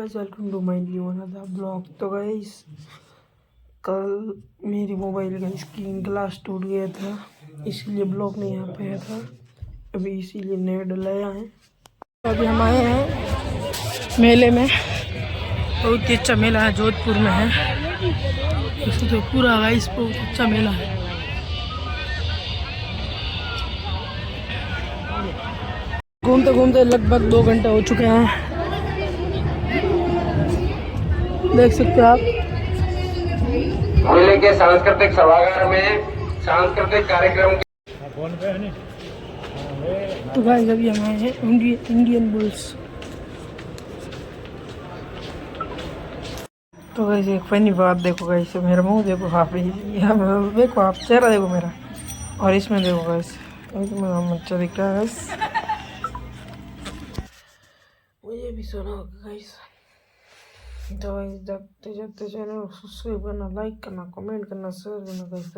Guys, welcome to my new another blog. तो guys कल मेरी मोबाइल का स्क्रीन ग्लास टूट गया था, इसीलिए ब्लॉग नहीं आ पाया था अभी, इसीलिए नया डलाया है। अभी हम आए हैं मेले में, बहुत ही अच्छा मेला है, जोधपुर में है। इसे तो पूरा गाइस बहुत अच्छा मेला है। घूमते घूमते लगभग 2 घंटे हो चुके हैं, देख सकते हो आप। मेले के सांस्कृतिक सभागार में सांस्कृतिक कार्यक्रम तो गाइस अभी हम आए हैं इंडियन बुल्स। तो गाइस एक फनी बात देखो गाइस, मेरा मुंह देखो, आप देखो, आप चेहरा देखो मेरा, और इसमें देखो गाइस, इसमें हम अच्छा दिख रहा है गाइस। मुझे भी सुना होगा गाइस। तो गाइस जाते जाते चैनल को सब्सक्राइब करना, लाइक करना, कमेंट करना, शेयर करना गाइस।